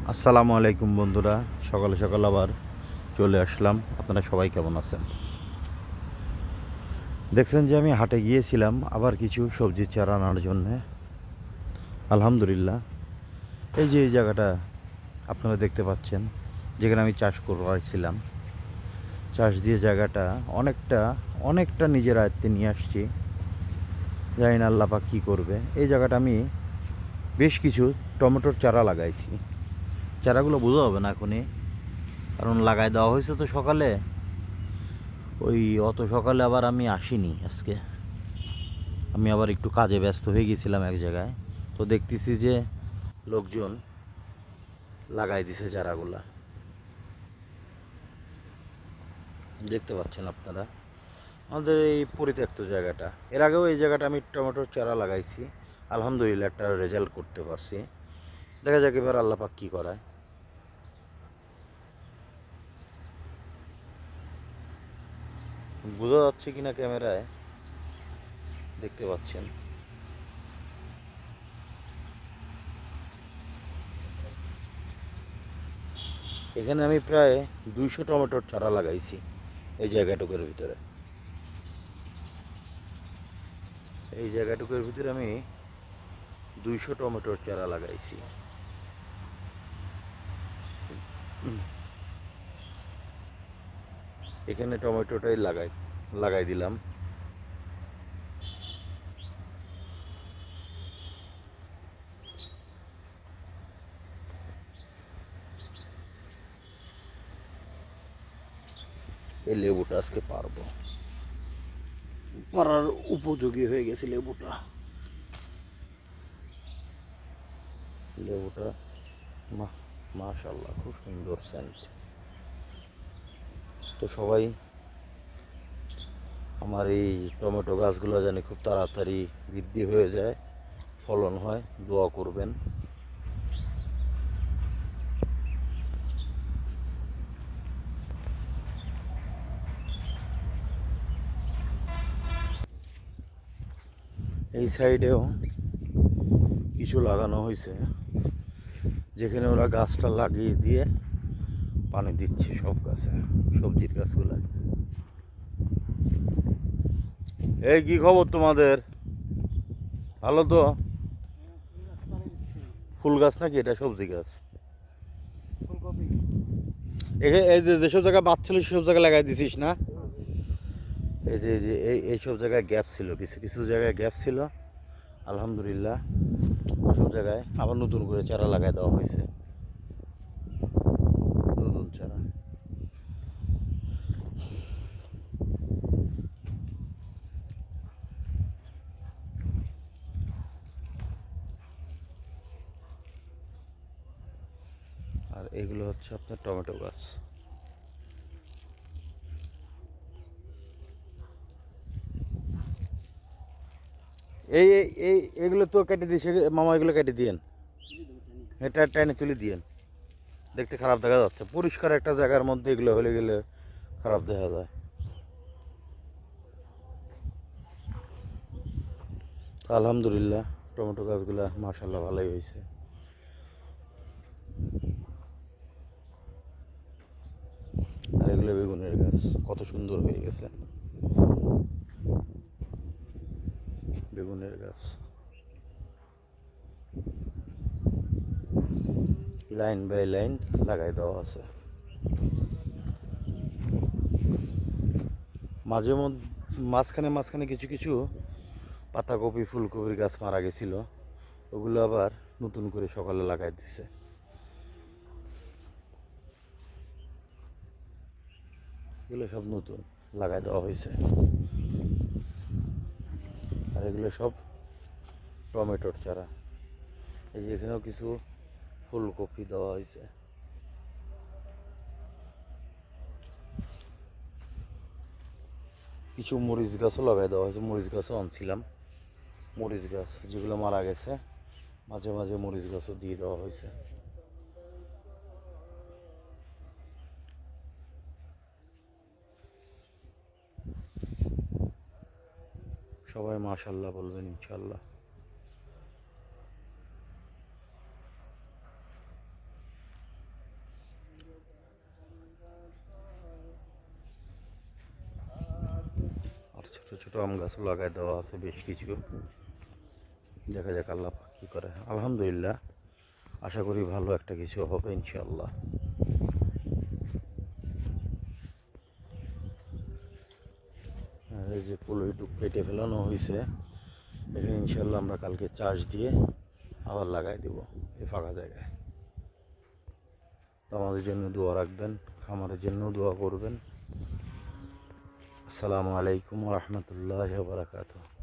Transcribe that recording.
আসসালামু আলাইকুম বন্ধুরা, সকাল সকাল আবার চলে আসলাম। আপনারা সবাই কেমন আছেন? দেখছেন যে আমি হাটে গিয়েছিলাম আবার কিছু সবজির চারা আনার জন্যে। আলহামদুলিল্লাহ, এই যে এই জায়গাটা আপনারা দেখতে পাচ্ছেন, যেখানে আমি চাষ করেছিলাম, চাষ দিয়ে জায়গাটা অনেকটা অনেকটা নিজের আয়ত্তে নিয়ে আসছি। জানি না আল্লাহ পাক কী করবে। এই জায়গাটা আমি বেশ কিছু টমেটোর চারা লাগাইছি। চারাগুলো বোঝা হবে না এখনই, কারণ লাগাই দেওয়া হয়েছে তো সকালে। ওই অত সকালে আবার আমি আসিনি আজকে। আমি আবার একটু কাজে ব্যস্ত হয়ে গেছিলাম এক জায়গায়। তো দেখতেছি যে লোকজন লাগাই দিছে চারাগুলা, দেখতে পাচ্ছেন আপনারা আমাদের এই পরিত্যক্ত জায়গাটা। এর আগেও এই জায়গাটা আমি টমেটোর চারা লাগাইছি, আলহামদুলিল্লাহ একটা রেজাল্ট করতে পারছি। দেখা যাক এবার আল্লাহ পাক কী করায়। বোঝা যাচ্ছে কিনা ক্যামেরায়, দেখতে পাচ্ছেন। এখানে আমি প্রায় 200 টমেটোর চারা লাগাইছি এই জায়গাটুকুর ভিতরে। এই জায়গাটুকুর ভিতরে আমি 200 টমেটোর চারা লাগাইছি। এখানে টমেটোটাই লাগাই দিলাম। এই লেবুটা আজকে পারার উপযোগী হয়ে গেছে লেবুটা। লেবুটা মাশাআল্লাহ খুব সুন্দর সেন্ট। তো সবাই আমার এই টমেটো গাছগুলো যেন খুব তাড়াতাড়ি বৃদ্ধি হয়ে যায়, ফলন হয়, দোয়া করবেন। এই সাইডেও কিছু লাগানো হয়েছে, যেখানে ওরা গাছটা লাগিয়ে দিয়ে পানি দিচ্ছে সব গাছে, সবজির গাছগুলো। এই কি খবর তোমাদের? ভালো তো? ফুল গাছ নাকি এটা? সবজি গাছ? এই যে যেসব জায়গায় বাচ্চা ছিল সেসব জায়গায় লাগাই দিছিস না? এইসব জায়গায় গ্যাপ ছিল, কিছু কিছু জায়গায় গ্যাপ ছিল। আলহামদুলিল্লাহ, ওসব জায়গায় আবার নতুন করে চারা লাগাই দেওয়া হয়েছে, নতুন চারা। আর এগুলো হচ্ছে আপনার টমেটো গাছ। এই এই এই এগুলো তো কেটে দিয়েছে মামা, এগুলো কেটে দিয়েন, এটা টেনে তুলে দিয়েন। দেখতে খারাপ দেখা যাচ্ছে, পরিষ্কার একটা জায়গার মধ্যে এগুলো হলে গেলে খারাপ দেখা যায়। আলহামদুলিল্লাহ, টমেটো গাছগুলা মাশাআল্লাহ ভালোই হয়েছে। আর এগুলো বেগুনের গাছ, কত সুন্দর হয়ে গেছে বেগুনের গাছ। লাইন বাই লাইন লাগাই দেওয়া আছে। মাঝে মধ্যে মাঝখানে মাঝখানে কিছু কিছু পাতাকপি ফুলকপির গাছ মারা গেছিলো, ওগুলো আবার নতুন করে সকালে লাগাই দিছে। এগুলো সব নতুন লাগাই দেওয়া হয়েছে। আর এগুলো সব টমেটোর চারা। এই যে এখানেও কিছু ফুলকপি দেওয়া হয়েছে। কিছু মরিচ গাছও লাগাই দেওয়া হয়েছে, মরিচ গাছও আনছিলাম। মরিচ গাছ যেগুলো মারা গেছে, মাঝে মাঝে মরিচ গাছও দিয়ে দেওয়া হয়েছে। সবাই মাশাল্লাহ বলবেন ইনশাল্লাহ। ছোট আম গাছও লাগাই দেওয়া আছে বেশ কিছু। দেখা যাক আল্লাহ পাক কী করে। আলহামদুলিল্লাহ, আশা করি ভালো একটা কিছু হবে ইনশাআল্লাহ। আর এই যে পুলইটুক কেটে ফেলানো হয়েছে, এখানে ইনশাআল্লাহ আমরা কালকে চাষ দিয়ে আবার লাগাই দেব এই ফাঁকা জায়গায়। তো আমাদের জন্য দোয়া রাখবেন, খামারের জন্য দোয়া করবেন। আসসালামু আলাইকুম ওয়া রাহমাতুল্লাহি ওয়া বারাকাতুহু।